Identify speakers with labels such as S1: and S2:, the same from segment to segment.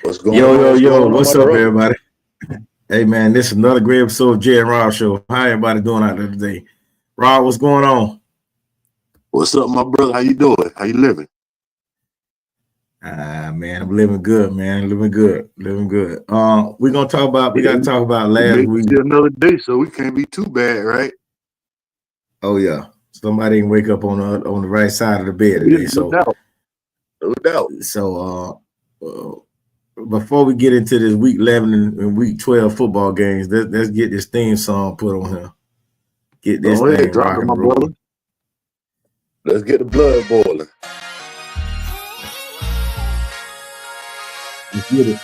S1: What's going
S2: Yo,
S1: on?
S2: yo,
S1: What's
S2: yo,
S1: going on, my
S2: what's up,
S1: brother?
S2: everybody? Hey, man, this is another great episode of Jay and Rob Show. How everybody doing out there today? Rob, what's going on?
S1: What's up, my brother? How you doing? How you living?
S2: Man, I'm living good, man. Living good, living good. We
S1: Yeah,
S2: got to talk about
S1: we
S2: last
S1: made it
S2: week.
S1: to another day, so we can't be too bad, right?
S2: Oh, yeah. Somebody didn't wake up on the right side of the bed
S1: Yeah,
S2: today.
S1: no doubt. No doubt.
S2: Before we get into this week 11 and week 12 football games, let's get this theme song put on here. Get this
S1: Go ahead,
S2: thing
S1: drop
S2: rock
S1: it, my
S2: and
S1: brother.
S2: roll.
S1: Let's get the blood boiling.
S2: Let's get it.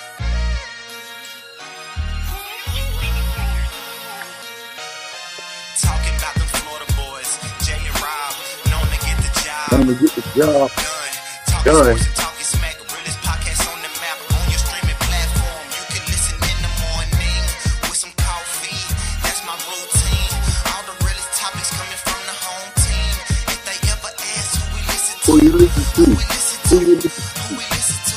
S3: Talking about them Florida boys, Jay and Rob, known to get the
S1: I'm
S3: job
S1: gonna get the job
S3: done. Talking
S1: done.
S3: sports and talking smack, realest podcast on the map. On your streaming platform, you can listen in the morning with some coffee. That's my routine. All the realest topics coming from the home team. If they ever ask who we listen to,
S1: Who you listen
S3: who
S1: to?
S3: we listen
S1: Who
S3: to,
S1: you listen
S3: who we listen to.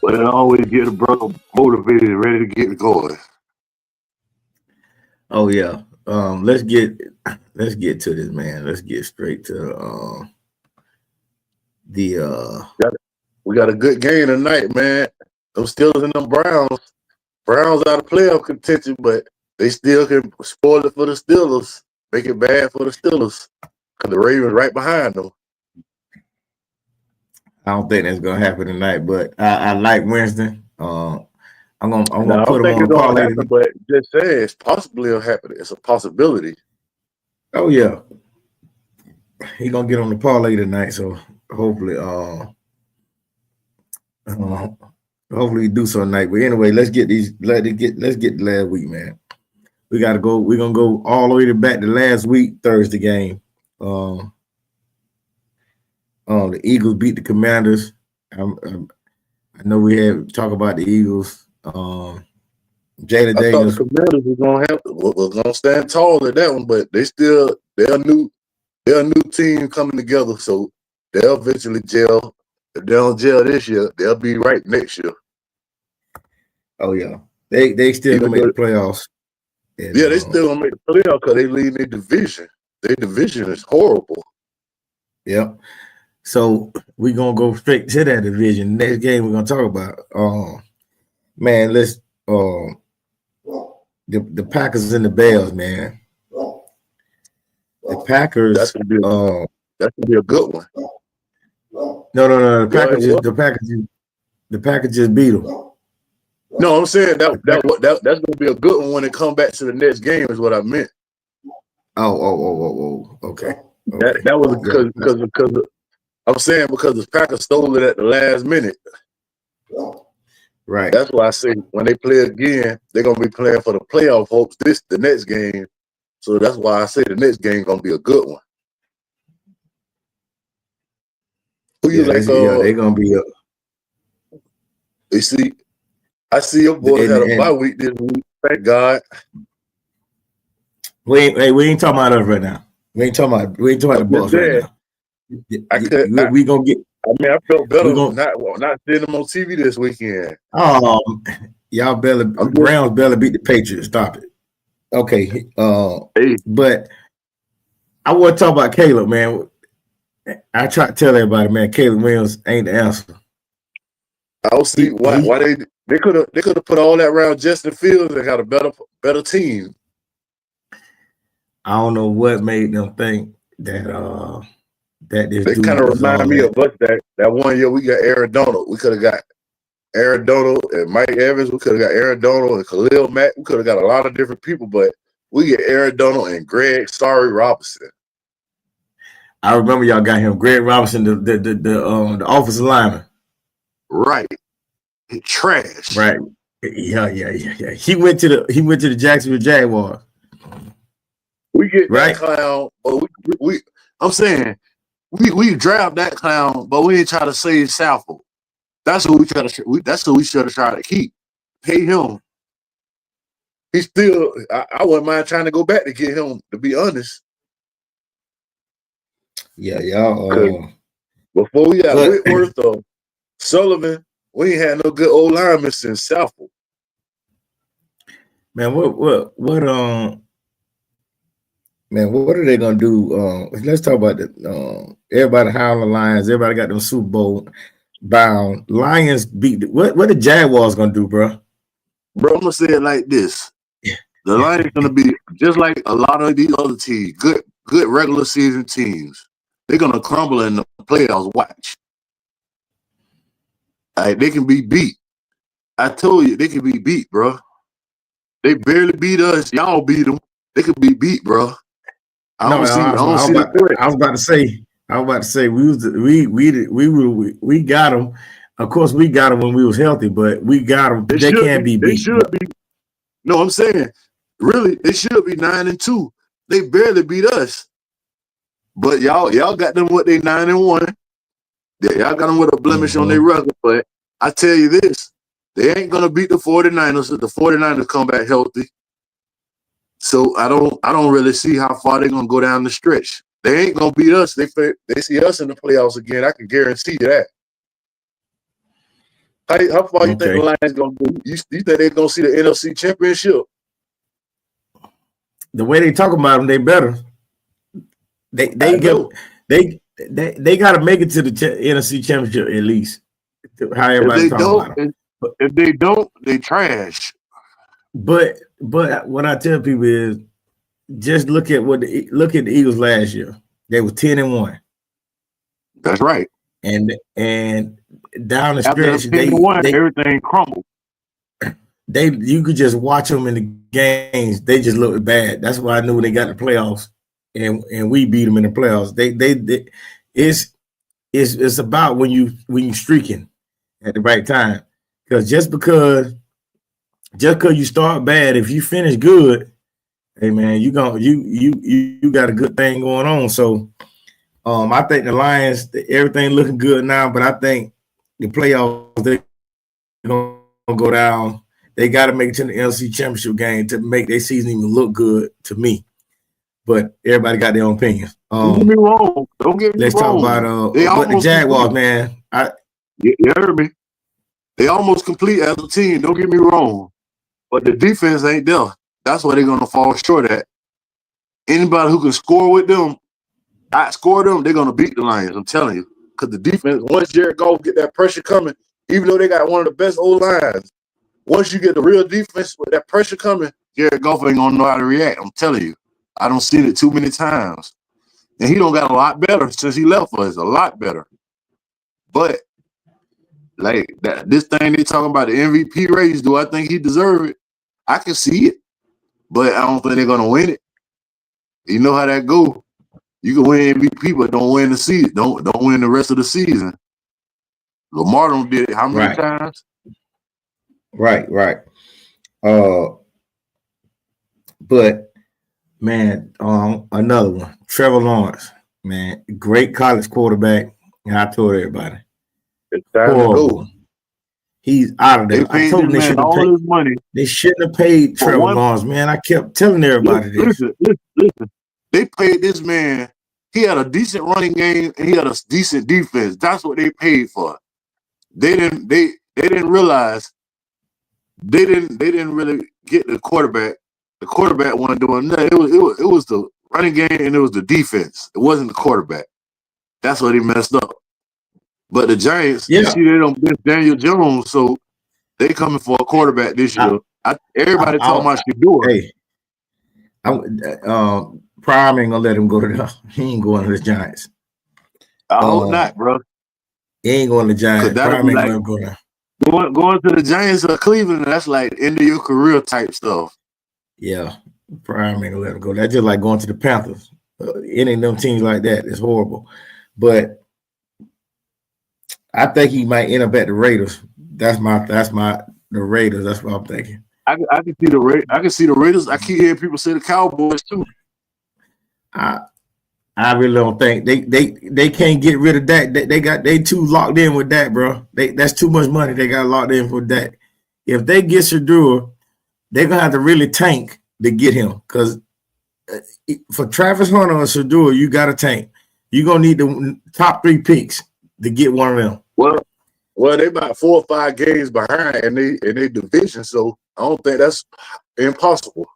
S1: Well, I always get a brother motivated and ready to get it going.
S2: Oh yeah. Let's get to this, man. Let's get straight to the
S1: We got a good game tonight, man. Them Steelers and them Browns. Browns out of playoff contention, but they still can spoil it for the Steelers. Make it bad for the Steelers. Because the Ravens right behind them.
S2: I don't think that's gonna happen tonight, but I like Winston. I'm
S1: Now,
S2: gonna
S1: I
S2: put
S1: don't
S2: him
S1: think
S2: on
S1: it's
S2: the
S1: going to
S2: parlay
S1: happen,
S2: tonight.
S1: but just saying it's possibly will happen. It's a possibility.
S2: Oh yeah. He gonna get on the parlay tonight, so hopefully uh hopefully he do so tonight. But anyway, let's get the last week, man. We're gonna go all the way back to last week, Thursday game. Um the Eagles beat the Commanders. I know we had talk about the Eagles. Jada
S1: I thought the
S2: Daniels.
S1: Commanders was going to stand tall at that one, but they're a new team coming together, so they'll eventually gel. If they don't gel this year, they'll be right next year.
S2: Oh yeah, they still gonna
S1: Even
S2: make
S1: though,
S2: the playoffs. And
S1: yeah, they still gonna make the playoff because they lead their division. Their division is horrible.
S2: yeah. So we're gonna go straight to that division. Next game we're gonna talk about. Man, let's the Packers and the Bears, man. The
S1: That's
S2: Packers.
S1: that's gonna be a good one.
S2: No.
S1: Go ahead, what?
S2: The Packers just beat them.
S1: No, I'm saying that's gonna be a good one when it come back to the next game. Is what I meant.
S2: Okay.
S1: That was because I'm saying because the Packers stole it at the last minute.
S2: Right.
S1: That's why I say when they play again, they're gonna be playing for the playoff hopes. The next game. So that's why I say the next game gonna be a good one. Who you like?
S2: They're gonna be up.
S1: You see, I see your boys had a bye week this week. Thank God.
S2: We ain't talking about us right now. We ain't talking about the Bucks right now. We gonna get.
S1: I mean, I felt better not seeing them on TV this weekend.
S2: Y'all Browns barely beat the Patriots. Stop it. Okay. But I want to talk about Caleb, man. I try to tell everybody, man, Caleb Williams ain't the answer.
S1: I don't see why they could have put all that around Justin Fields and got a better team.
S2: I don't know what made them think that this
S1: they kind of remind me of us that 1 year we got Aaron Donald. We could have got Aaron Donald and Mike Evans. We could have got Aaron Donald and Khalil Mack. We could have got a lot of different people, but we get Aaron Donald and Greg Robinson.
S2: I remember y'all got him, Greg Robinson, the offensive lineman.
S1: Right. Trash.
S2: Right. Yeah. He went to the Jacksonville Jaguars.
S1: We get that clown, but I'm saying we draft that clown, but we ain't try to save Southall. That's who we should have tried to keep. Pay him. He still I wouldn't mind trying to go back to get him, to be honest.
S2: Yeah, y'all.
S1: Before we got Whitworth or Sullivan, we ain't had no good old linemen since Southwood.
S2: Man, what man, what are they gonna do? Let's talk about the everybody howling the Lions. Everybody got them Super Bowl bound. Lions beat what the Jaguars gonna do, bro?
S1: Bro, I'm gonna say it like this: the Lions gonna be just like a lot of these other teams, good regular season teams. They're gonna crumble in the playoffs. Watch, they can be beat. I told you they can be beat, bro. They barely beat us. Y'all beat them. They could be beat, bro. I was
S2: about to say we got them. Of course, we got them when we was healthy, but we got them. They can't be beat.
S1: They should be. No, I'm saying, really, they should be 9-2. They barely beat us, but y'all got them with they 9-1. Y'all got them with a blemish on their record. But I tell you this, they ain't gonna beat the 49ers if the 49ers come back healthy. So I don't really see how far they're gonna go down the stretch. They ain't gonna beat us. They see us in the playoffs again. I can guarantee you that. How far you think the Lions gonna go? You think they're gonna see the NFC Championship?
S2: The way they talk about them, they better. They got to make it to the NFC Championship at least. How everybody talking about them.
S1: If they don't, they trash.
S2: But what I tell people is just look at the Eagles last year. They were 10-1.
S1: That's right.
S2: And down the stretch,
S1: everything crumbled.
S2: You could just watch them in the games. They just looked bad. That's why I knew when they got the playoffs, and we beat them in the playoffs. It's about when you streaking at the right time. Because just because you start bad, if you finish good, hey man, you got a good thing going on. So I think the Lions, everything looking good now, but I think the playoffs, they're gonna go down. They got to make it to the NFC Championship game to make their season even look good to me. But everybody got their own opinions.
S1: Don't get me wrong.
S2: Let's talk about the Jaguars, man.
S1: You heard me. They almost complete as a team. Don't get me wrong, but the defense ain't there. That's why they're gonna fall short at. Anybody who can score with them, outscore them, they're gonna beat the Lions. I'm telling you, because the defense, once Jared Goff get that pressure coming, even though they got one of the best old lines, once you get the real defense with that pressure coming, Jared Goff ain't gonna know how to react. I'm telling you, I don't see it too many times, and he don't got a lot better since he left us. A lot better, but. Like that, this thing they talking about the MVP race. Do I think he deserve it? I can see it, but I don't think they're gonna win it. You know how that go. You can win MVP, but don't win the season. Don't win the rest of the season. Lamar don't did it how many times?
S2: Right. But man, another one, Trevor Lawrence, man, great college quarterback. And I told everybody.
S1: It's time to go.
S2: He's out of there. I told them
S1: his money.
S2: They shouldn't have paid Trevor Lawrence, man. I kept telling everybody this.
S1: Listen. They paid this man. He had a decent running game and he had a decent defense. That's what they paid for. They didn't realize they didn't really get the quarterback. The quarterback wasn't doing nothing. It was the running game and it was the defense. It wasn't the quarterback. That's what he messed up. But the Giants, you see, they don't miss Daniel Jones, so they coming for a quarterback this year. Everybody talking about Shedeur.
S2: Hey, Prime ain't gonna let him go to he ain't going to the Giants.
S1: I hope not, bro.
S2: He ain't going to the Giants. Prime ain't gonna go there.
S1: Going to the Giants or Cleveland, that's like end of your career type stuff.
S2: Yeah, Prime ain't gonna let him go. That's just like going to the Panthers. Any of them teams like that is horrible. But I think he might end up at the Raiders. That's the Raiders. That's what I'm thinking.
S1: I can see the Raiders. I can see the Raiders. I keep hearing people say the Cowboys too.
S2: I really don't think they can't get rid of Dak. They too locked in with Dak, bro. That's too much money they got locked in for Dak. If they get Shedeur, they're gonna have to really tank to get him. Because for Travis Hunter and Shedeur, you got to tank. You're gonna need the top 3 picks to get one of them.
S1: Well, they about 4 or 5 games behind in they division, so I don't think that's impossible.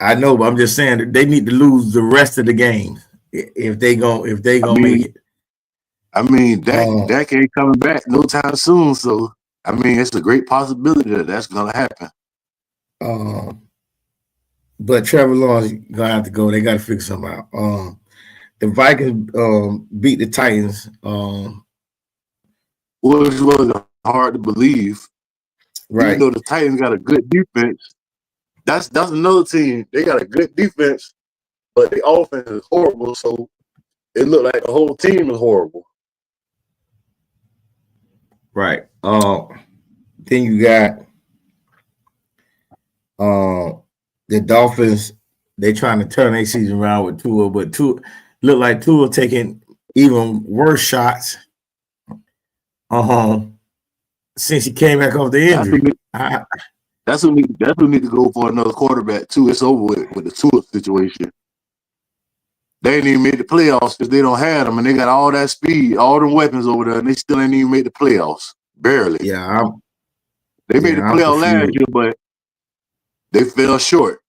S2: I know, but I'm just saying that they need to lose the rest of the games if they gonna make it.
S1: I mean, Dak ain't coming back no time soon, so I mean, it's a great possibility that that's gonna happen.
S2: But Trevor Lawrence gonna have to go. They got to figure something out. The Vikings beat the Titans.
S1: Which was hard to believe. Right. Even though the Titans got a good defense, that's another team. They got a good defense, but the offense is horrible. So it looked like the whole team is horrible.
S2: Right. Then you got the Dolphins. They trying to turn their season around with Tua, but Tua look like Tua taking even worse shots. Since he came back off the injury.
S1: That's who need to go for another quarterback too. It's over with the Tua situation. They ain't even made the playoffs because they don't have them, and they got all that speed, all them weapons over there, and they still ain't even made the playoffs. Barely.
S2: Yeah,
S1: they made the playoffs last year, but they fell short.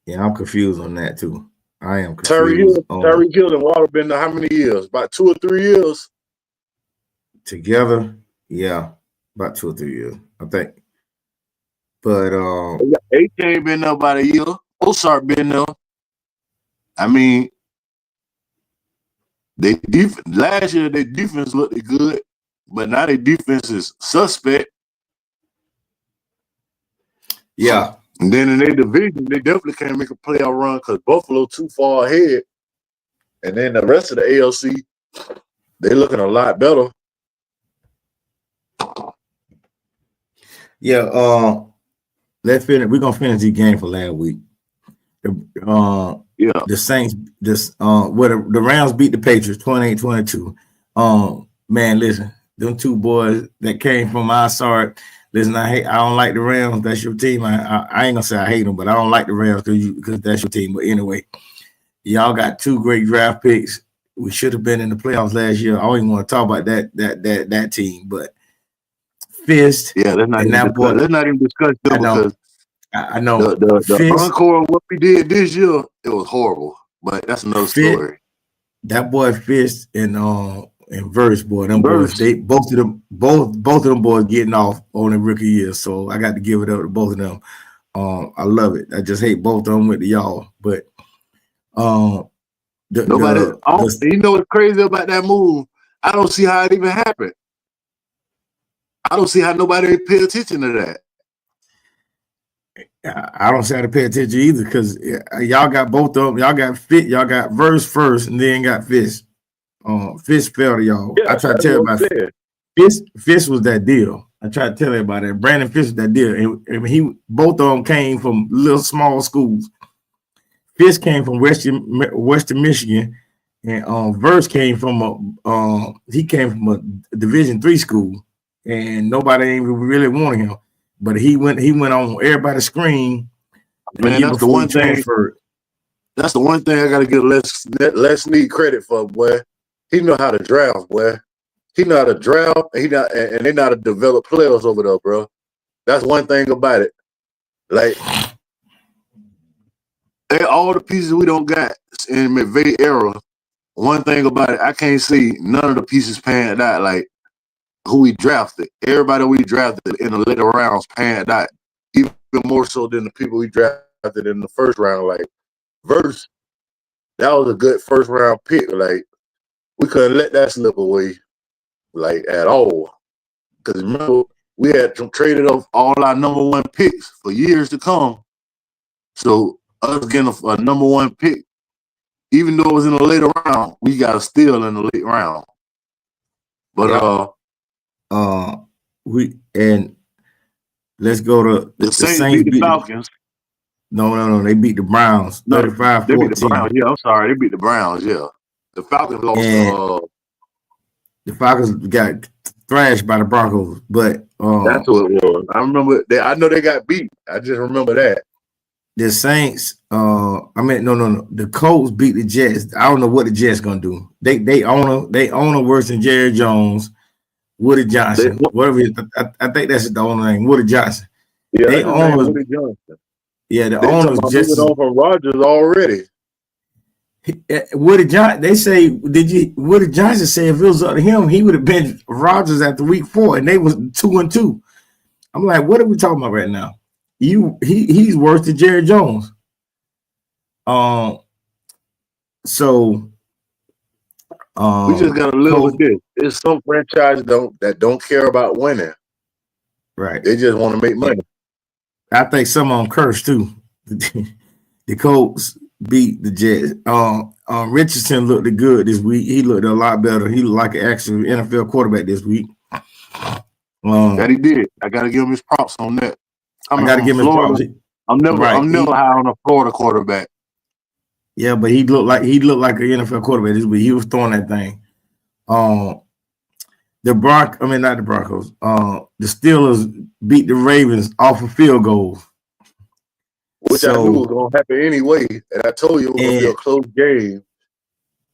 S2: Yeah, I'm confused on that too. I am confused.
S1: Tyreek Hill and Waddle been there how many years? About 2 or 3 years.
S2: Together, yeah, about 2 or 3 years, I think. But
S1: AK been there about a year. Osart been there. I mean, last year their defense looked good, but now their defense is suspect.
S2: Yeah.
S1: And then in their division, they definitely can't make a playoff run because Buffalo too far ahead. And then the rest of the ALC, they're looking a lot better.
S2: Yeah, let's finish. We're gonna finish the game for last week. The Saints, the Rams beat the Patriots 28-22. Man, listen, them 2 boys that came from our side. Listen, I don't like the Rams. That's your team. I ain't gonna say I hate them, but I don't like the Rams because that's your team. But anyway, y'all got 2 great draft picks. We should have been in the playoffs last year. I don't even want to talk about that team, but Fist.
S1: Yeah, let's not even discuss them because
S2: I know
S1: the encore of what we did this year, it was horrible. But that's another story.
S2: That boy Fist and Verse, boy, them boys, they both of them boys getting off on the rookie year. So I got to give it up to both of them. I love it. I just hate both of them with y'all. But
S1: you know what's crazy about that move? I don't see how it even happened. I don't see how nobody pay attention to that.
S2: I don't see how to pay attention either because y'all got both of them. Y'all got Verse first and then got Fist. Fist fell to y'all. Yeah, I try to tell you about Fist was that deal. I try to tell everybody that Brandon Fist was that deal. And both of them came from little small schools. Fist came from Western Michigan, and Verse came from a Division III school, and nobody even really wanted him. But he went on everybody's screen.
S1: Man, that's the one thing. That's the one thing I got to give Les Snead credit for, boy. He know how to draft, boy. He know how to draft, and they know how to develop players over there, bro. That's one thing about it. Like, all the pieces we don't got in McVay era. One thing about it, I can't see none of the pieces panned out like who we drafted. Everybody we drafted in the later rounds panned out, even more so than the people we drafted in the first round. Like Verse, that was a good first round pick. Like, we couldn't let that slip away, like, at all. Because remember, we had traded off all our number 1 picks for years to come. So us getting a number 1 pick, even though it was in the later round, we got a steal in the late round. But
S2: let's go to
S1: the Saints beat the Falcons.
S2: No, they beat the Browns 35-14.
S1: They beat the Browns. Yeah, I'm sorry, they beat the Browns. Yeah, the Falcons lost.
S2: The Falcons got thrashed by the Broncos, but
S1: that's what it was. I remember. I know they got beat. I just remember that.
S2: the Saints. No. The Colts beat the Jets. I don't know what the Jets gonna do. They own worse than Jerry Jones, Woody Johnson, whatever. I think that's the owner name, Woody Johnson.
S1: Yeah, they own Woody Johnson.
S2: Yeah, the owners just
S1: over Rodgers already.
S2: Woody Johnson. They say, Woody Johnson said if it was up to him, he would have been Rodgers after week 4, and they was 2-2. I'm like, what are we talking about right now? He's worse than Jerry Jones. So
S1: we just gotta live with this. There's some franchises that don't care about winning.
S2: Right.
S1: They just want to make money.
S2: I think some of them cursed too. The Colts beat the Jets. Richardson looked good this week. He looked a lot better. He looked like an actual NFL quarterback this week.
S1: That he did. I gotta give him his props on that.
S2: I gotta give him his props.
S1: I'm never high on a Florida quarterback.
S2: Yeah, but he looked like an NFL quarterback this week. He was throwing that thing. The Steelers beat the Ravens off of field goals.
S1: Which I knew was going to happen anyway. And I told you it was going to be a close game.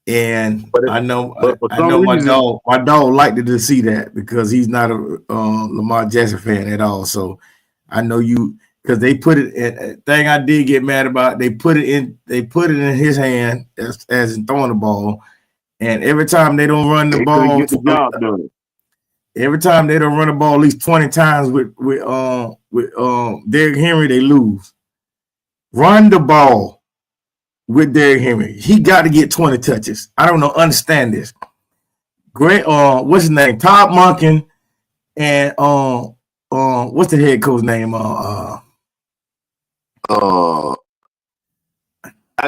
S2: And I know my dog liked to see that because he's not a Lamar Jackson fan at all. So I know because they put it in thing I did get mad about. They put it in his hand as in throwing the ball. And every time they don't run the ball,
S1: get the job done.
S2: Every time they don't run the ball at least 20 times with Derrick Henry, they lose. Run the ball with Derrick Henry. He got to get 20 touches. I don't know. Understand this. Great. What's his name? Todd Monken and what's the head coach name?
S1: I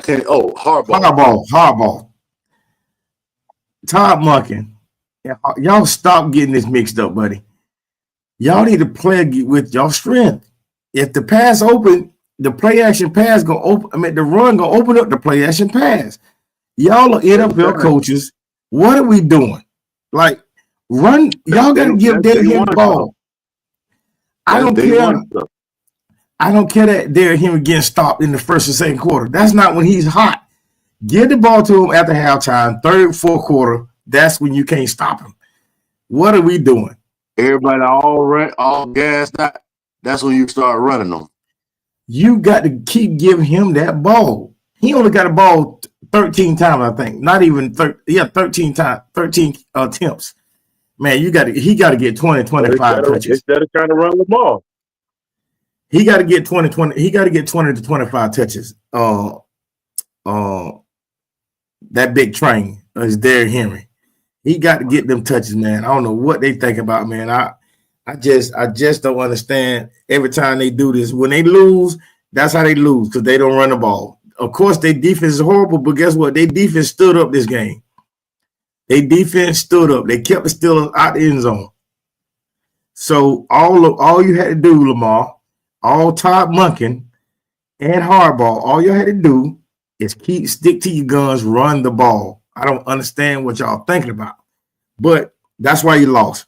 S1: can't. Oh, Harbaugh.
S2: Todd Monken. Y'all stop getting this mixed up, buddy. Y'all need to play with y'all strength. If the pass open, the play action pass gonna open. The run gonna open up the play action pass. Y'all are NFL coaches. What are we doing? Like run. Y'all gotta give Derrick Henry the ball. I don't care. I don't care that Derrick Henry getting stopped in the first and second quarter. That's not when he's hot. Give the ball to him after halftime, third, fourth quarter. That's when you can't stop him. What are we doing?
S1: Everybody all gassed out. That's when you start running them.
S2: You got to keep giving him that ball. He only got a ball 13 times, I think. Not even 13 times, 13 attempts. Man, he got to get 20, 25 touches.
S1: Instead of trying to run the ball.
S2: He got to get 20 to 25 touches. That big train is Derrick Henry. He got to get them touches, man. I don't know what they think about, man. I just don't understand. Every time they do this, when they lose, that's how they lose because they don't run the ball. Of course, their defense is horrible, but guess what? Their defense stood up this game. Their defense stood up. They kept the Steelers out the end zone. So all you had to do, Lamar, all Todd Monken and Harbaugh, all you had to do is stick to your guns, run the ball. I don't understand what y'all thinking about, but that's why you lost.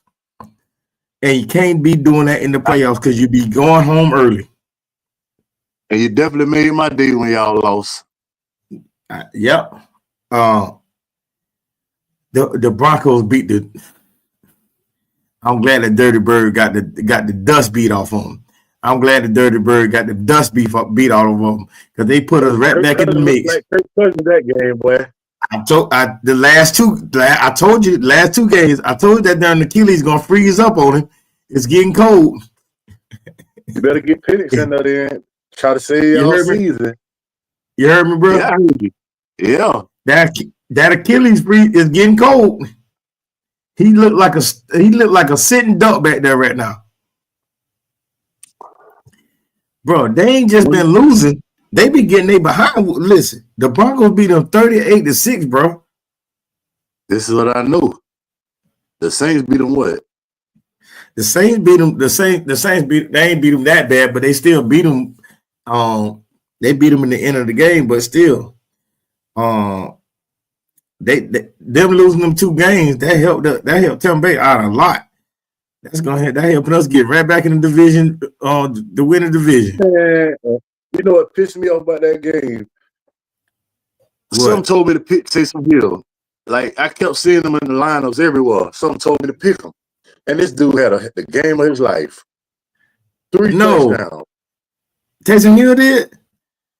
S2: And you can't be doing that in the playoffs because you be going home early.
S1: And you definitely made my day when y'all lost.
S2: Yep. The Broncos beat the. I'm glad that Dirty Bird got the dust beat off on him. I'm glad the Dirty Bird got the dust beat off of them because they put us right back in the mix.
S1: That game, boy.
S2: I told you the last two games. I told you that darn Achilles gonna freeze up on him. It's getting cold.
S1: You better get Penix in there and try to save all season.
S2: You heard me, bro?
S1: Yeah, I heard you. Yeah.
S2: That Achilles freeze is getting cold. He looked like a sitting duck back there right now. Bro, they ain't just been losing. They be getting they behind. Listen, the Broncos beat them 38-6, bro.
S1: This is what I know. The Saints beat them what?
S2: The Saints beat them. The Saints beat. They ain't beat them that bad, but they still beat them. They beat them in the end of the game, but still, them losing them 2 games that helped Tampa Bay out a lot. That helping us get right back in the division, the winning division.
S1: You know what pissed me off about that game? Some told me to pick Taysom Hill. Like, I kept seeing him in the lineups everywhere. Some told me to pick him. And this dude had the game of his life. 3 touchdowns.
S2: Taysom Hill did?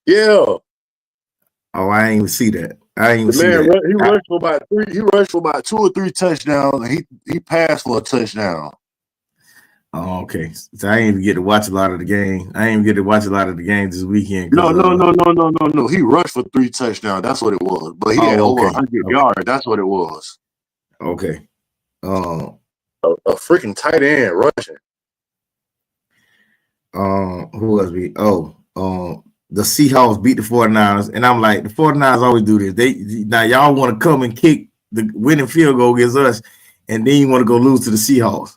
S1: Yeah.
S2: Oh, I ain't even see that. I ain't even see
S1: Man,
S2: that.
S1: He rushed for about 2 or 3 touchdowns, and he passed for a touchdown.
S2: Oh, okay. So I ain't even get to watch a lot of the game. I ain't even get to watch a lot of the games this weekend.
S1: No. He rushed for 3 touchdowns. That's what it was. But he had over 100 yards. That's what it was.
S2: Okay.
S1: A freaking tight end rushing.
S2: Who else beat? The Seahawks beat the 49ers, and I'm like, the 49ers always do this. Now y'all want to come and kick the winning field goal against us, and then you want to go lose to the Seahawks.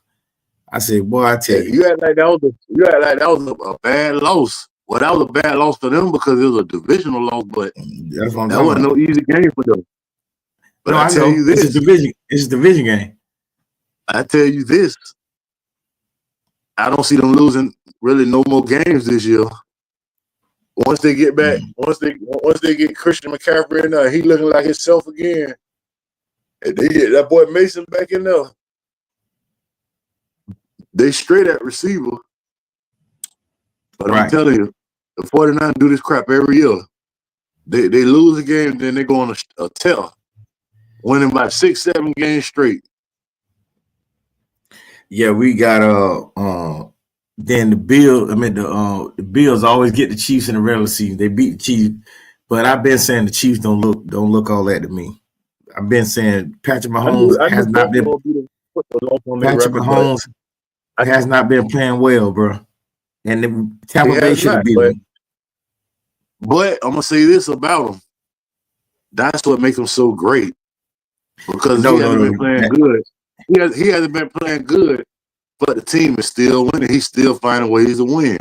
S2: I said, boy, I tell you.
S1: You act like that was a bad loss. Well, that was a bad loss for them because it was a divisional loss, but
S2: that's what
S1: that wasn't no easy game for them. But
S2: no,
S1: I tell you this.
S2: It's a division game.
S1: I tell you this. I don't see them losing really no more games this year. Once they get back, once they get Christian McCaffrey in there, he looking like himself again. And they get that boy Mason back in there. They straight at receiver. But I'm telling you, the 49ers do this crap every year. They lose a game, then they go on a tear, winning by 6-7 games straight.
S2: Yeah, we got then the Bills. I mean the Bills always get the Chiefs in the regular season. They beat the Chiefs, but I've been saying the Chiefs don't look all that to me. I've been saying Patrick Mahomes has not been. Patrick Mahomes has not been playing well, bro. And the Tampa Bay should have beat him.
S1: But I'm gonna say this about him. That's what makes him so great. Because he hasn't been playing good. He hasn't been playing good, but the team is still winning. He's still finding ways to win.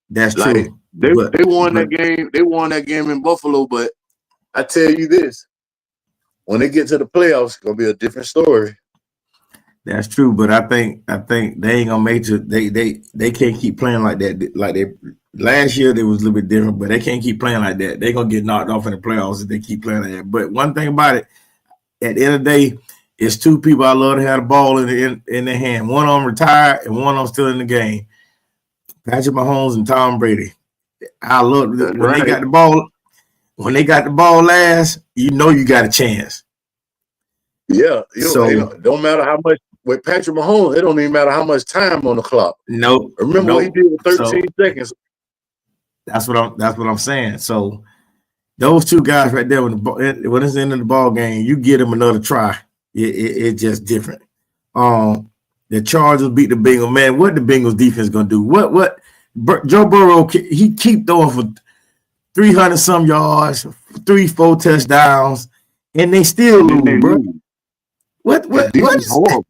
S2: That's true.
S1: They won that game. They won that game in Buffalo, but I tell you this: when they get to the playoffs, it's gonna be a different story.
S2: That's true, but I think they ain't gonna make it. They can't keep playing like that. Like they last year, they was a little bit different, but they can't keep playing like that. They're gonna get knocked off in the playoffs if they keep playing like that. But one thing about it, at the end of the day, it's 2 people I love to have the ball in their hand. One of them retired and one of them still in the game. Patrick Mahomes and Tom Brady. I love when they got the ball. When they got the ball last, you know you got a chance.
S1: Yeah, don't matter how much with Patrick Mahomes. It don't even matter how much time on the clock.
S2: Nope.
S1: Remember what he did with 13 seconds.
S2: That's what I'm saying. So those 2 guys right there, when it's the end of the ball game, you get them another try. It's just different. The Chargers beat the Bengals. Man, what the Bengals defense gonna do? What Joe Burrow, he keep throwing for 300 some yards, 3-4 touchdowns, and they still lose, bro. What is horrible.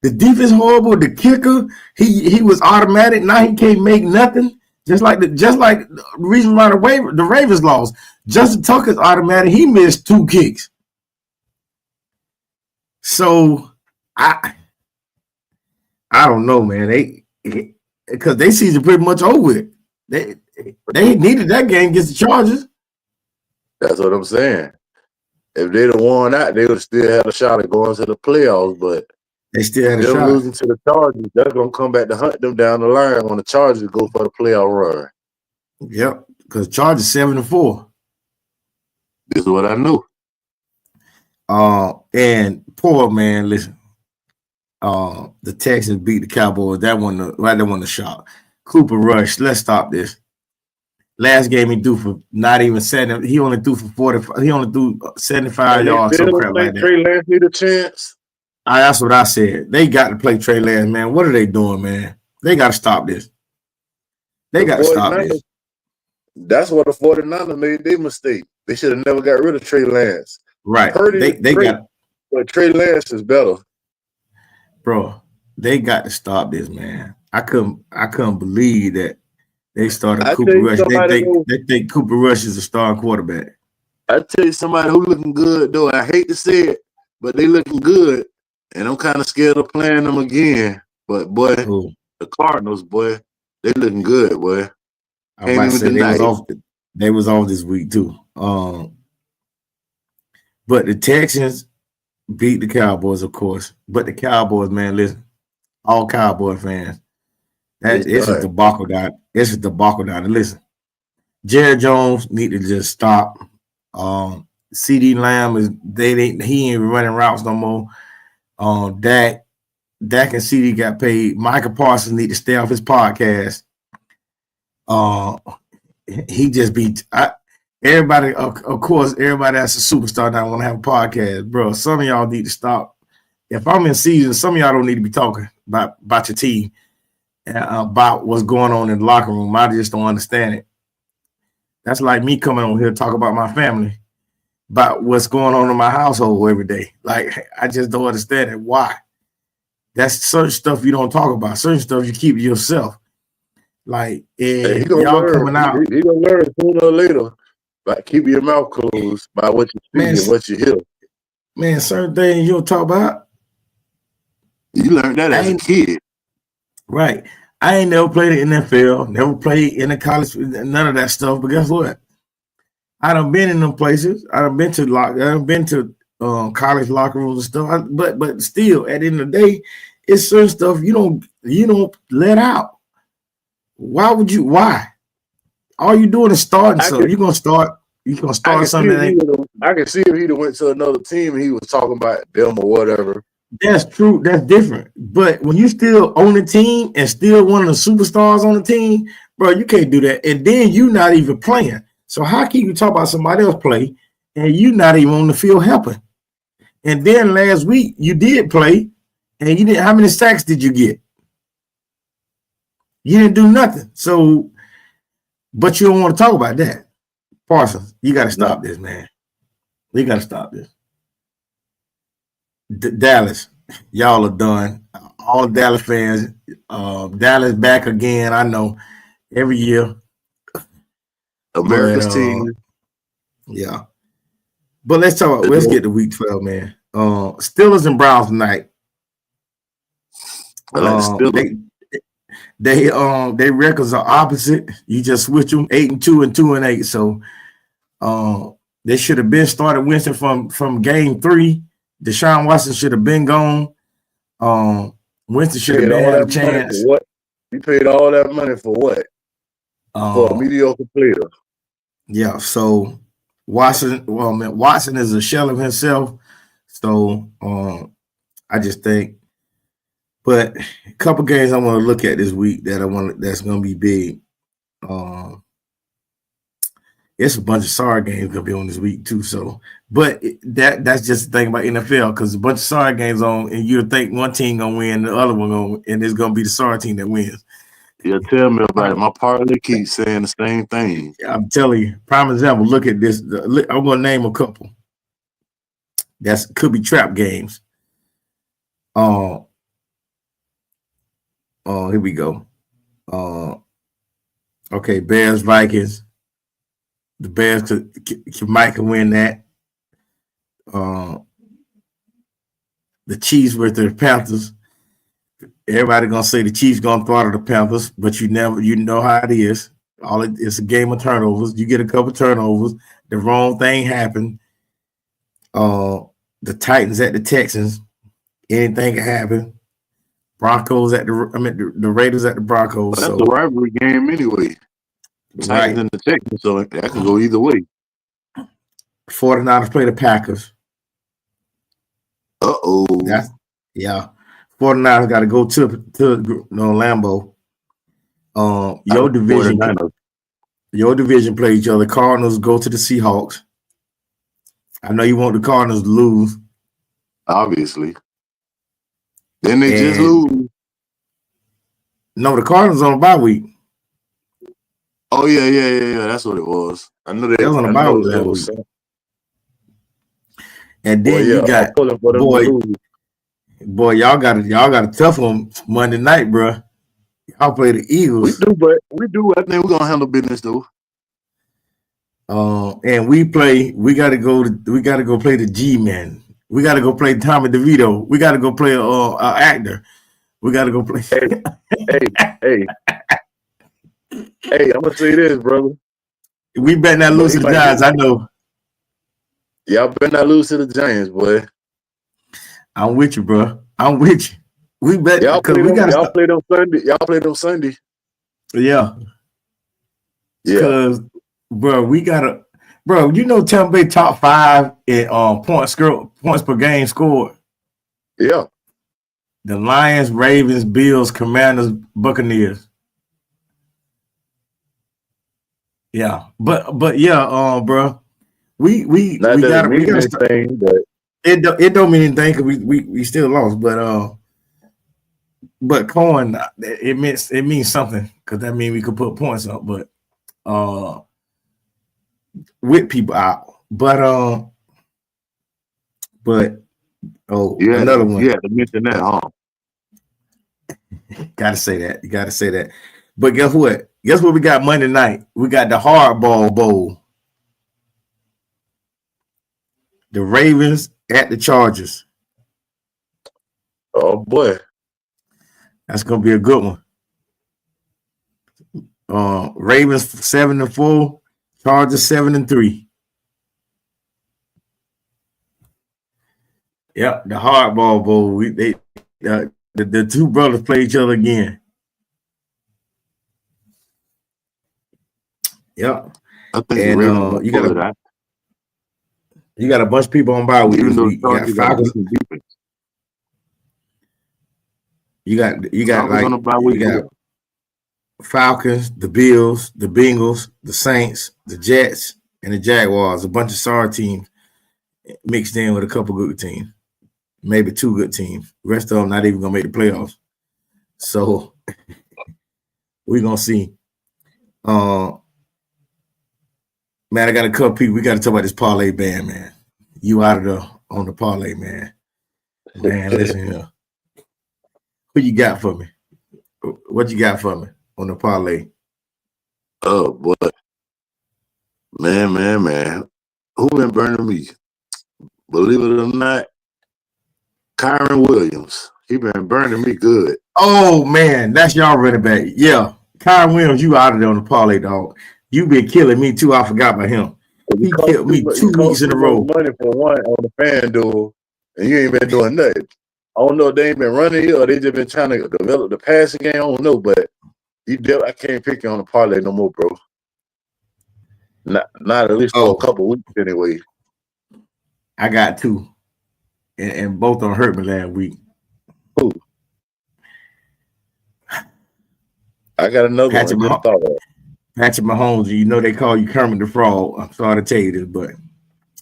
S2: The defense horrible. The kicker, he was automatic. Now he can't make nothing. Just like the reason why the Ravens lost. Justin Tucker's automatic. He missed 2 kicks. So I don't know, man. Because they season pretty much over with. They needed that game against the Chargers.
S1: That's what I'm saying. If they'd have won that, they would have still had a shot at going to the playoffs. But
S2: they still had a shot.
S1: Losing to the Chargers, that's gonna come back to hunt them down the line when the Chargers go for the playoff run.
S2: Yep, because Chargers 7-4.
S1: This is what I knew.
S2: And poor man, listen. The Texans beat the Cowboys. That one the shot. Cooper Rush. Let's stop this. Last game he threw for not even 7. He only threw for 40. He only threw 75 yards. Some crap like that.
S1: Trey Lance need a chance.
S2: That's what I said. They got to play Trey Lance, man. What are they doing, man? They got to stop this. They got to stop this.
S1: That's what the 49ers made their mistake. They should have never got rid of Trey Lance.
S2: Right.
S1: But Trey Lance is better.
S2: Bro, they got to stop this, man. I couldn't believe that they started Cooper Rush. They think Cooper Rush is a starting quarterback.
S1: I tell you somebody who looking good, though. I hate to say it, but they looking good. And I'm kind of scared of playing them again. But, boy, the Cardinals, boy, they looking good, boy.
S2: I might say they was off. They was off this week too. But the Texans beat the Cowboys, of course. But the Cowboys, man, listen, all Cowboy fans, it's a debacle down. It's a debacle down. And listen, Jerry Jones need to just stop. CeeDee Lamb he ain't running routes no more. Dak and CeeDee got paid. Michael Parsons need to stay off his podcast. He just beat everybody. Of course, everybody that's a superstar now want to have a podcast, bro. Some of y'all need to stop. If I'm in season, some of y'all don't need to be talking about your team, about what's going on in the locker room. I just don't understand it. That's like me coming on here to talk about my family, about what's going on in my household every day. Like, I just don't understand it. Why? That's certain stuff you don't talk about. Certain stuff you keep to yourself. Like, y'all coming out.
S1: He gonna learn sooner or later. Like, keep your mouth closed by what you see and what you hear.
S2: Man, certain things you don't talk about.
S1: You learned that as a kid.
S2: Right. I ain't never played in the NFL, never played in the college, none of that stuff. But guess what? I done been in them places. I done been to college locker rooms and stuff. But still, at the end of the day, it's certain stuff you don't let out. Why would you? Why? All you doing is starting something. You're gonna start something.
S1: I can see if he'd have went to another team and he was talking about them or whatever.
S2: That's true. That's different. But when you still on the team and still one of the superstars on the team, bro, you can't do that. And then you not even playing. So how can you talk about somebody else play and you not even on the field helping? And then last week you did play, and you didn't. How many sacks did you get? You didn't do nothing. So, but you don't want to talk about that. Parsons, you got to stop this, man. You got to stop this. Dallas, y'all are done. All Dallas fans, Dallas back again. I know every year.
S1: America's team.
S2: Yeah. But let's get to week 12, man. Steelers and Browns tonight. They records are opposite. You just switch them 8-2 and 2-8. So they should have been started Winston from game 3. Deshaun Watson should have been gone. Winston should have had a chance.
S1: What? You paid all that money for what? For a mediocre player.
S2: Yeah. So Watson is a shell of himself. So I just think. But a couple games I want to look at this week that's going to be big. It's a bunch of sorry games going to be on this week too. So, but that's just the thing about NFL, because a bunch of sorry games on, and you think one team going to win, the other one and it's going to be the sorry team that wins.
S1: Yeah, tell me about it. My partner keeps saying the same thing.
S2: I'm telling you. Prime example. Look at this. I'm going to name a couple. That could be trap games. Here we go. Okay, Bears, Vikings. The Bears might win that. The Chiefs with the Panthers. Everybody gonna say the Chiefs gonna throttle the Panthers, but you know how it is. It's a game of turnovers. You get a couple turnovers, the wrong thing happened. The Titans at the Texans, anything can happen. Broncos the Raiders at the Broncos.
S1: Well, that's a rivalry game anyway. The Titans and the Texans, so that can go either way.
S2: 49ers play the Packers. Yeah. 49ers got to go to Lambeau. Your division play each other. Cardinals go to the Seahawks. I know you want the Cardinals to lose.
S1: Obviously. Then they just lose.
S2: No, the Cardinals on a bye week.
S1: Oh yeah. That's what it was. I know
S2: that was on a bye week that week. And then you got boy, y'all got a tough one Monday night, bro. Y'all play the Eagles.
S1: We do. I think we're gonna handle business though.
S2: And we gotta go play the G-Men. We gotta go play Tommy DeVito. We gotta go play an actor. We gotta go play.
S1: Hey. Hey, I'm gonna say this, brother.
S2: We better not lose to the Giants. I know.
S1: Y'all better not lose to the Giants, boy.
S2: I'm with you, bro. I'm with you. We bet
S1: y'all play them Sunday. Y'all play them Sunday.
S2: Yeah. Because, bro, we gotta, bro. You know, Tampa Bay top 5 in points per game scored.
S1: Yeah.
S2: The Lions, Ravens, Bills, Commanders, Buccaneers. Yeah, but yeah, bro. We gotta
S1: thing, but
S2: it don't mean anything because we still lost, but Cohen, it means something because that means we could put points up, but with people out, but another one.
S1: Yeah, to mention that, huh?
S2: Gotta say that. You gotta say that. But guess what? Guess what we got Monday night? We got the Hardball Bowl. The Ravens at the Chargers.
S1: Oh boy.
S2: That's gonna be a good one. Ravens 7-4, Chargers 7-3. Yep, the Hardball Bowl. The two brothers play each other again. Yep.
S1: I think
S2: and you got a bunch of people on bye week. You got Falcons. You got Falcons, the Bills, the Bengals, the Saints, the Jets, and the Jaguars. A bunch of sorry teams mixed in with a couple good teams. Maybe 2 good teams. The rest of them not even gonna make the playoffs. So we're gonna see. Man, I got a couple people. We got to talk about this parlay band, man. You out of the on the parlay, man. Man, listen here. Who you got for me? What you got for me on the parlay?
S1: Oh boy, man. Who been burning me? Believe it or not, Kyron Williams. He been burning me good.
S2: Oh man, that's y'all running back. Yeah, Kyron Williams, you out of there on the parlay, dog. You been killing me too. I forgot about him. He killed me 2 weeks in a row.
S1: Money for one on the FanDuel, and you ain't been doing nothing. I don't know if they ain't been running here or they just been trying to develop the passing game. I don't know, but I can't pick you on the parlay no more, bro. Not at least for a couple weeks anyway.
S2: I got 2, and both of them hurt me last week.
S1: Ooh. I got another one.
S2: Patrick Mahomes, you know they call you Kermit the Frog. I'm sorry to tell you this, but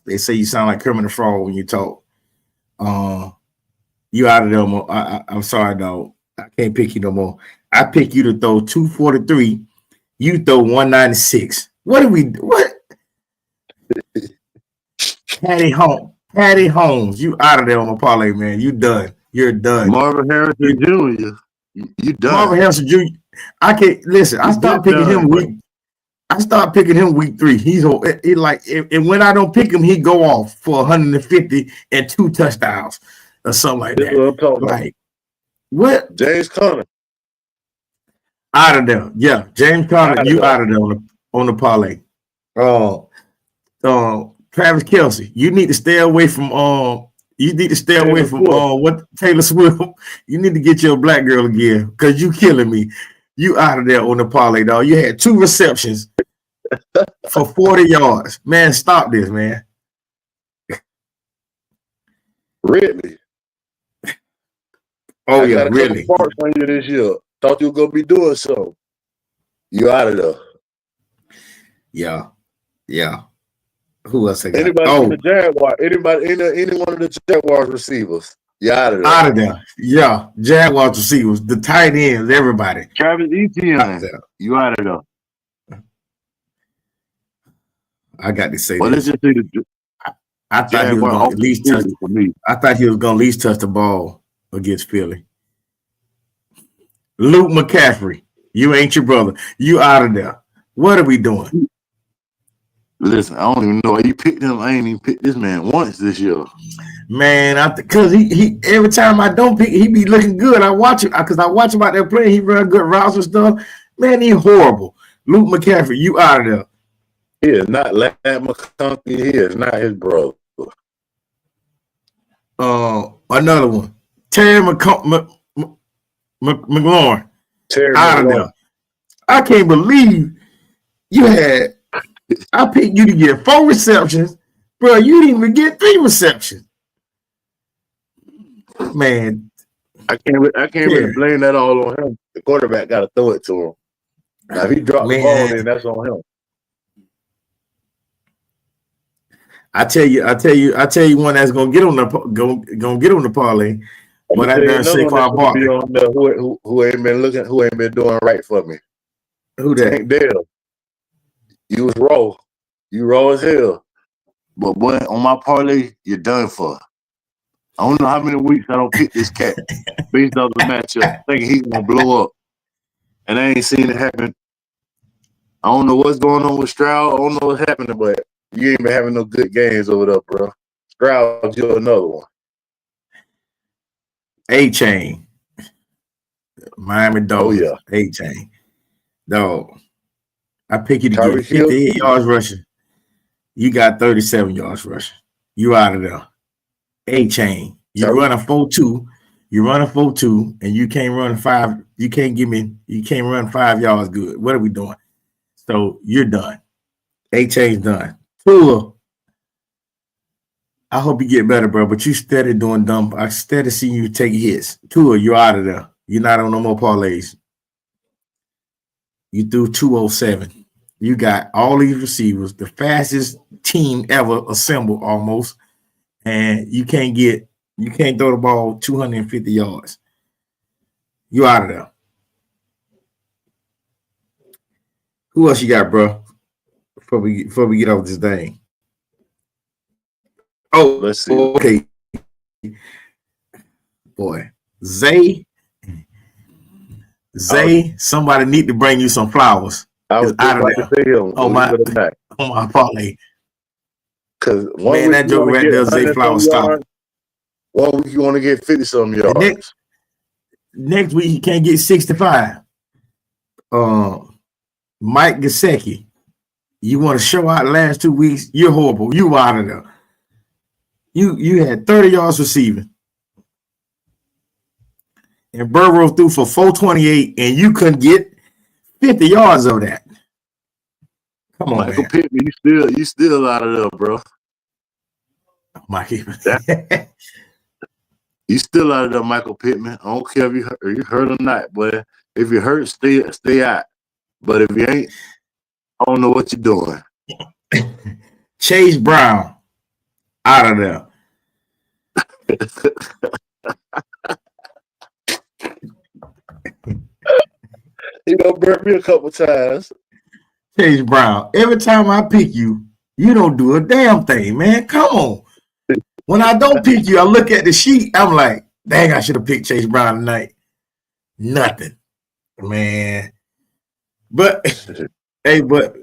S2: they say you sound like Kermit the Frog when you talk. You out of there. I'm sorry, dog. I can't pick you no more. I pick you to throw 243. You throw 196. What? Patty Holmes, you out of there on the parlay, man. You done. You're done.
S1: Marvin Harrison Jr. You done.
S2: Marvin Harrison Jr. I can't listen. I start picking him week 3. He's like, and when I don't pick him, he go off for 150 and 2 touchdowns or something like that.
S1: What I'm talking
S2: like, what?
S1: James Conner.
S2: Out of there. Yeah, James Conner, you out of there on the parlay. Travis Kelce, you need to stay away from what Taylor Swift. You need to get your black girl again because you killing me. You out of there on the parlay, dog. You had 2 receptions for 40 yards. Man, stop this, man.
S1: Really?
S2: Oh, yeah, really.
S1: Parts on you this year. Thought you were going to be doing so. You out of there. Yeah. Who else I got? Anybody in the Jaguar? Any one of the Jaguars receivers? You out of there.
S2: Out of there. Yeah. Jaguars receivers, the tight ends, everybody.
S1: Travis Etienne. You out of there.
S2: I got to say
S1: well,
S2: this.
S1: Let's just see
S2: I thought he was going to at least touch. I thought he was going to at least touch the ball against Philly. Luke McCaffrey, you ain't your brother. You out of there. What are we doing?
S1: Listen, I don't even know. You picked him. I ain't even picked this man once this year.
S2: Man, because he every time I don't pick, he be looking good. I watch him because I watch him out there playing. He run good routes and stuff. Man, he horrible. Luke McCaffrey, you out of there.
S1: He is not Lad McConkey. He is not his brother.
S2: Another one. Terry McLaurin. Out of there. I can't believe you had. I picked you to get 4 receptions, bro. You didn't even get 3 receptions. Man,
S1: I can't really blame that all on him. The quarterback got to throw it to him. Now, if he dropped the ball, then that's on him.
S2: I tell you one that's gonna get on the parlay. But I done Saquon Barkley.
S1: Who ain't been doing right for me.
S2: Who that?
S1: Tank Dell. You was raw. You raw as hell. But boy, on my parlay, you're done for. I don't know how many weeks I don't pick this cat based on the matchup, thinking he's gonna blow up. And I ain't seen it happen. I don't know what's going on with Stroud. I don't know what's happening, but you ain't been having no good games over there, bro. Stroud, you're another one.
S2: A-Chain. Miami Dolphins.
S1: Oh, yeah.
S2: A-Chain. Dog. I pick you to get 58 yards rushing. You got 37 yards rushing. You out of there. A-Chain. You run a 4-2. You run a 4-2, and you can't run 5. You can't run 5 yards good. What are we doing? So you're done. A-Chain's done. Tua. I hope you get better, bro. But you steady doing dumb. I steady seeing you take hits. Tua, you're out of there. You're not on no more parlays. You threw 207. You got all these receivers, the fastest team ever assembled almost, and you can't throw the ball 250 yards. You out of there. Who else you got, bro? Before we get off this thing. Oh,
S1: let's see.
S2: Okay. Boy, Zay, somebody need to bring you some flowers.
S1: I was out of there.
S2: On my parlay.
S1: Because
S2: man, that joke right there, Zay Flowers stop.
S1: 1 week you want to get 50-some yards.
S2: Next week he can't get 65. Mike Gesicki, you want to show out the last 2 weeks? You're horrible. You out of there. You had 30 yards receiving. And Burrow threw for 428, and you couldn't get 50 yards of that. Come on,
S1: Michael
S2: man.
S1: Pittman, you still out of there, bro.
S2: Mikey.
S1: You still out of there, Michael Pittman. I don't care if you hurt or not, but if you hurt, stay out. But if you ain't, I don't know what you're doing.
S2: Chase Brown, out of there.
S1: You burnt me a couple times.
S2: Chase Brown, every time I pick you, you don't do a damn thing, man. Come on. When I don't pick you, I look at the sheet. I'm like, dang, I should have picked Chase Brown tonight. Nothing, man. But hey, hey, Rob,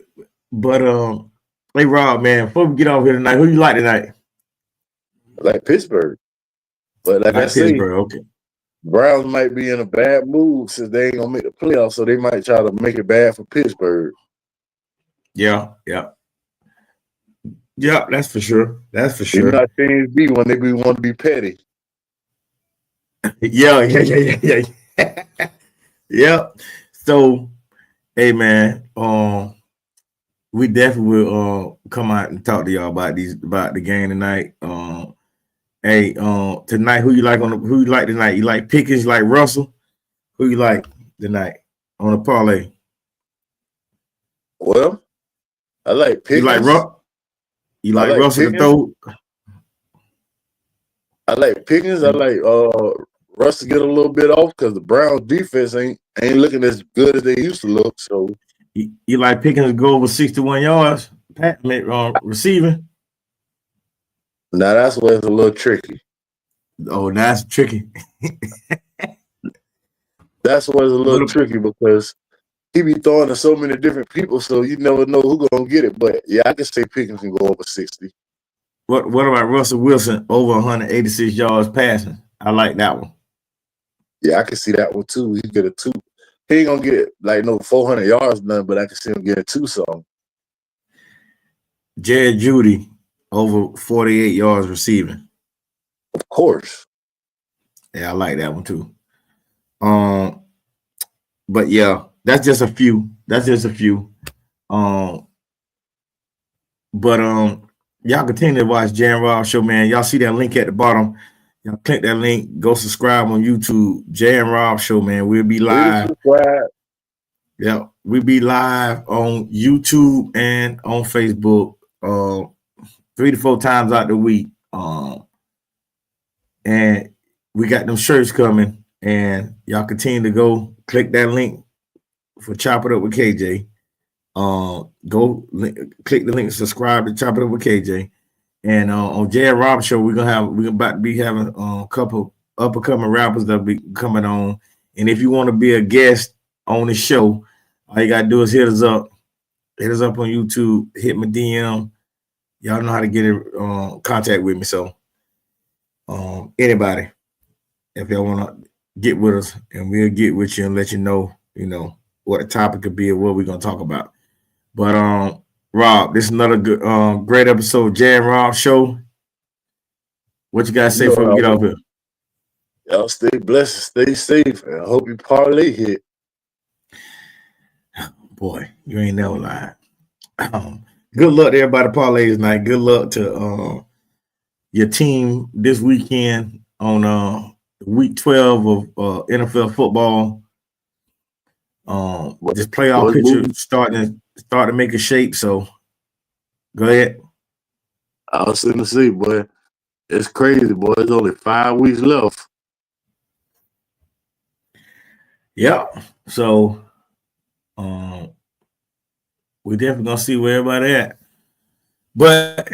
S2: man. Before we get off here tonight, who you like tonight?
S1: I like Pittsburgh, but like I said,
S2: okay.
S1: Browns might be in a bad mood since they ain't gonna make the playoffs, so they might try to make it bad for Pittsburgh.
S2: Yeah, that's for sure. That's for sure.
S1: They're not James B when they want to be petty.
S2: Yeah. Yeah. So, hey, man, we definitely will come out and talk to y'all about the game tonight. Hey, tonight, who you like tonight? You like Pickens? You like Russell? Who you like tonight on the parlay?
S1: Well, I like Pickens.
S2: You like Russell to throw?
S1: I like Pickens. I like Russ to get a little bit off because the Browns defense ain't looking as good as they used to look. So
S2: you like Pickens to go over 61 yards receiving?
S1: Now that's where it's a little tricky.
S2: Oh, that's tricky.
S1: That's where it's a little tricky because he be throwing to so many different people, so you never know who's gonna get it. But yeah, I can say Pickens can go over 60.
S2: What about Russell Wilson over 186 yards passing? I like that one.
S1: Yeah, I can see that one too. He get a 2. He ain't gonna get like no 400 yards, nothing, but I can see him getting 2 something.
S2: Jared Judy over 48 yards receiving.
S1: Of course.
S2: Yeah, I like that one too. But yeah, that's just a few. But y'all continue to watch Jan Rob Show, man. Y'all see that link at the bottom. Y'all click that link. Go subscribe on YouTube. Jan Rob Show, man. We'll be live. Yeah, we'll be live on YouTube and on Facebook 3 to 4 times out the week. And we got them shirts coming. And y'all continue to go click that link for Chop It Up with KJ. Click the link, subscribe to Chop It Up with KJ. And on Jan Rob Show, we're about to be having a couple up and coming rappers that'll be coming on. And if you want to be a guest on the show, all you gotta do is hit us up. Hit us up on YouTube. Hit my DM. Y'all know how to get in contact with me. So anybody, if y'all want to get with us, and we'll get with you and let you know what the topic could be and what we're gonna talk about. But Rob, this is another good great episode of Jan Rob Show. What you guys say before we get off here?
S1: Y'all stay blessed, stay safe, and I hope you parlay hit.
S2: Boy, you ain't never lied. Good luck to everybody parlays tonight. Good luck to your team this weekend on week 12 of NFL football. This playoff picture starting to make a shape. So go ahead.
S1: I was going to say, boy, it's crazy, boy. It's only 5 weeks left.
S2: Yeah. So we definitely gonna see where everybody at. But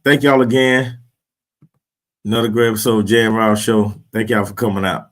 S2: thank y'all again. Another great episode of Jan Rob Show. Thank y'all for coming out.